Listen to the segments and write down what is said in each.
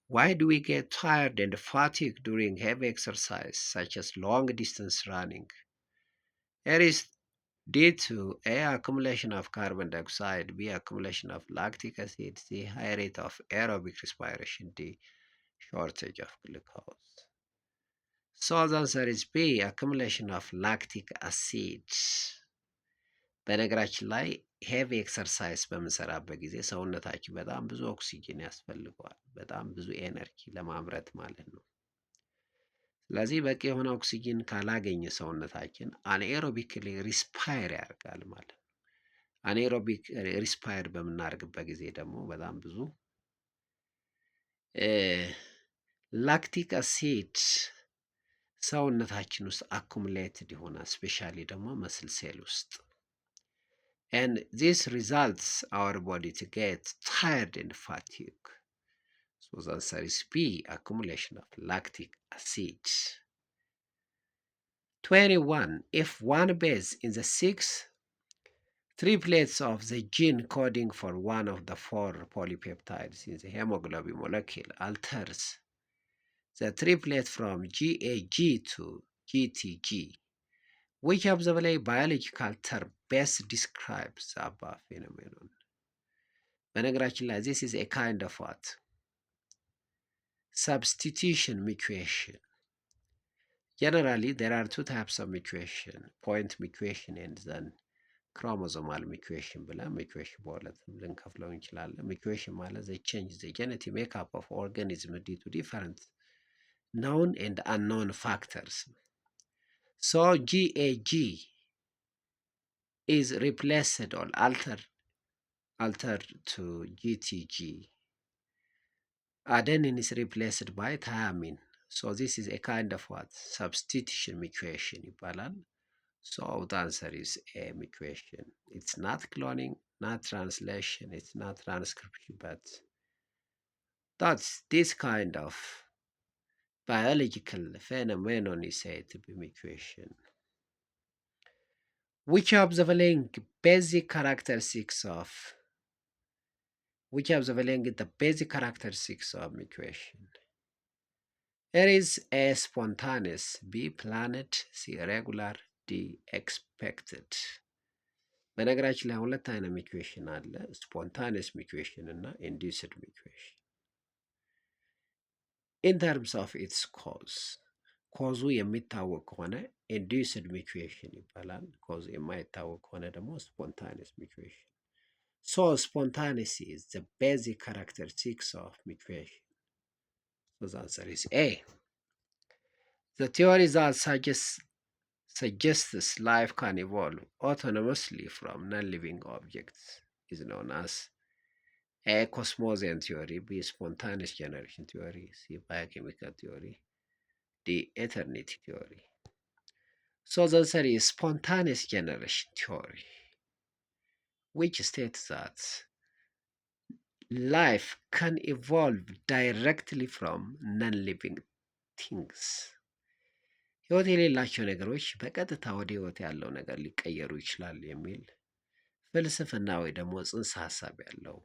Why do we get tired and fatigued during heavy exercise, such as long distance running? It is due to A, accumulation of carbon dioxide, B, accumulation of lactic acid, C, high rate of aerobic respiration, D, shortage of glucose. So the answer is B, accumulation of lactic acid. በነገራችን ላይ ሄቪ ኤክሰርሳይዝ በምንሰራበት ጊዜ ሰውነታችን በጣም ብዙ ኦክሲጅን ያስፈልገዋል። በጣም ብዙ ኤነርጂ ለማምረት ማለት ነው። ስለዚህ በቂ የሆነ ኦክሲጅን ካላገኘ ሰውነታችን አንኤሮቢክሊ ሪስፓየር ያደርጋል ማለት ነው። አንኤሮቢክ ሪስፓየር በምናደርግበት ጊዜ ደግሞ በጣም ብዙ ላክቲክ አሲድ ሰውነታችን ውስጥ አኩሙሌትድ ይሆናል፣ ስፔሻሊ ደግሞ መስል ሴል ውስጥ and this results our body to get tired and fatigue. So the answer is B, accumulation of lactic acid. 21. If one base in the six triplets of the gene coding for one of the four polypeptides in the hemoglobin molecule alters the triplet from GAG to GTG, which of the biological term best describes the above phenomenon? በነገራችን ላይ this is a kind of what? Substitution mutation. Generally, there are two types of mutation, point mutation and then chromosomal mutation ብለን mutation በሁለትም ልንከፍለው እንችላለን። mutation ማለት they change the genetic makeup of organism due to different known and unknown factors. So GAG is replaced or altered to GTG. Adenine is replaced by thiamine. So this is a kind of what? Substitution mutation ይባላል። So the answer is A, mutation. It's not cloning, not translation, it's not transcription, but that's this kind of biological phenomenon is said to be mutation. Which of the following basic characteristics of the basic characteristics of mutation? It is A, spontaneous, B, planned, C, regular, D, expected. በነገራችን ላይ ሁለት አይነት ሚኩዌሽን አለ፣ ስፖንታኒየስ ሚኩዌሽን እና ኢንዱስድ ሚኩዌሽን። ኢን ተርምስ ኦፍ ኢትስ ኮዙ የሚታወቅ ከሆነ ኢንዱስድ ሚኩዌሽን ይባላል። ኮዙ የማይታወቅ ከሆነ ደግሞ ስፖንታኒየስ ሚኩዌሽን። ሶ ስፖንታኒየስ ኢዝ ዘ ቤዚክ ካራክተሪስቲክስ ኦፍ ሚኩዌሽን። So the answer is A. The theory that suggests life can evolve autonomously from non-living objects is known as A, Cosmosian theory, B, spontaneous generation theory, C, biochemical theory, D, eternity theory. So the answer is spontaneous generation theory, which states that life can evolve directly from non-living things. ህይወት የሌላቸው ነገሮች በቀጥታ ወደ ህይወት ያለው ነገር ሊቀየሩ ይችላሉ የሚል ፍልስፍና ወይ ደግሞ ጽንሰ ሀሳብ ያለው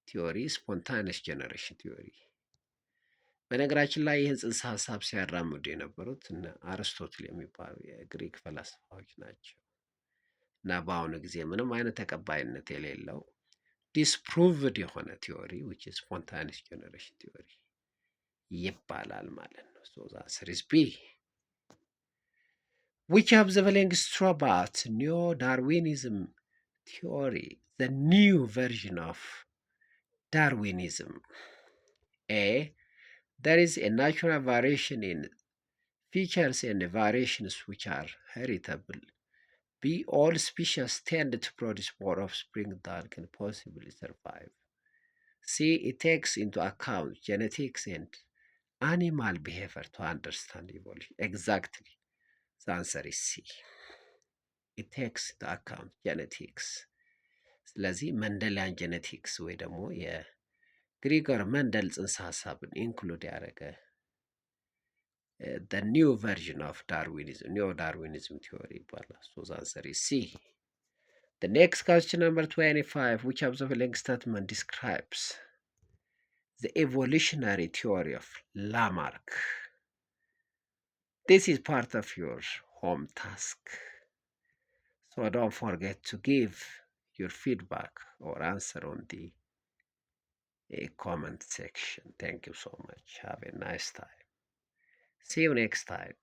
ቲዮሪ ስፖንታኒየስ ጀነሬሽን ቲዮሪ። በነገራችን ላይ ይህን ጽንሰ ሀሳብ ሲያራምዱ የነበሩት እነ አርስቶትል የሚባሉ የግሪክ ፈላስፋዎች ናቸው እና በአሁኑ ጊዜ ምንም አይነት ተቀባይነት የሌለው ዲስፕሩቭድ የሆነ ቲዮሪ ዊች ስፖንታኒየስ ጀነሬሽን ቲዮሪ ይባላል ማለት ነው። ሶ ዘ አንሰር ኢዝ ቢ። Which of the following Strobat neo-Darwinism theory, the new version of Darwinism? A, there is a natural variation in features and variations which are heritable. B, all species tend to produce more offspring than can possibly survive. C, it takes into account genetics and animal behavior to understand evolution. Exactly. The answer is C. It takes into account genetics. ስለዚህ መንደሊያን ጄኔቲክስ ወይ ደግሞ የግሪጎር መንደል ጽንሰ ሀሳብን ኢንክሉድ ያደረገ the new version of Darwinism, neo-Darwinism theory ይባላል። So the answer is C. The next question number 25, which of the following statement describes the evolutionary theory of Lamarck. This is part of your home task. So don't forget to give your feedback or answer on the comment section. Thank you so much. Have a nice time. See you next time.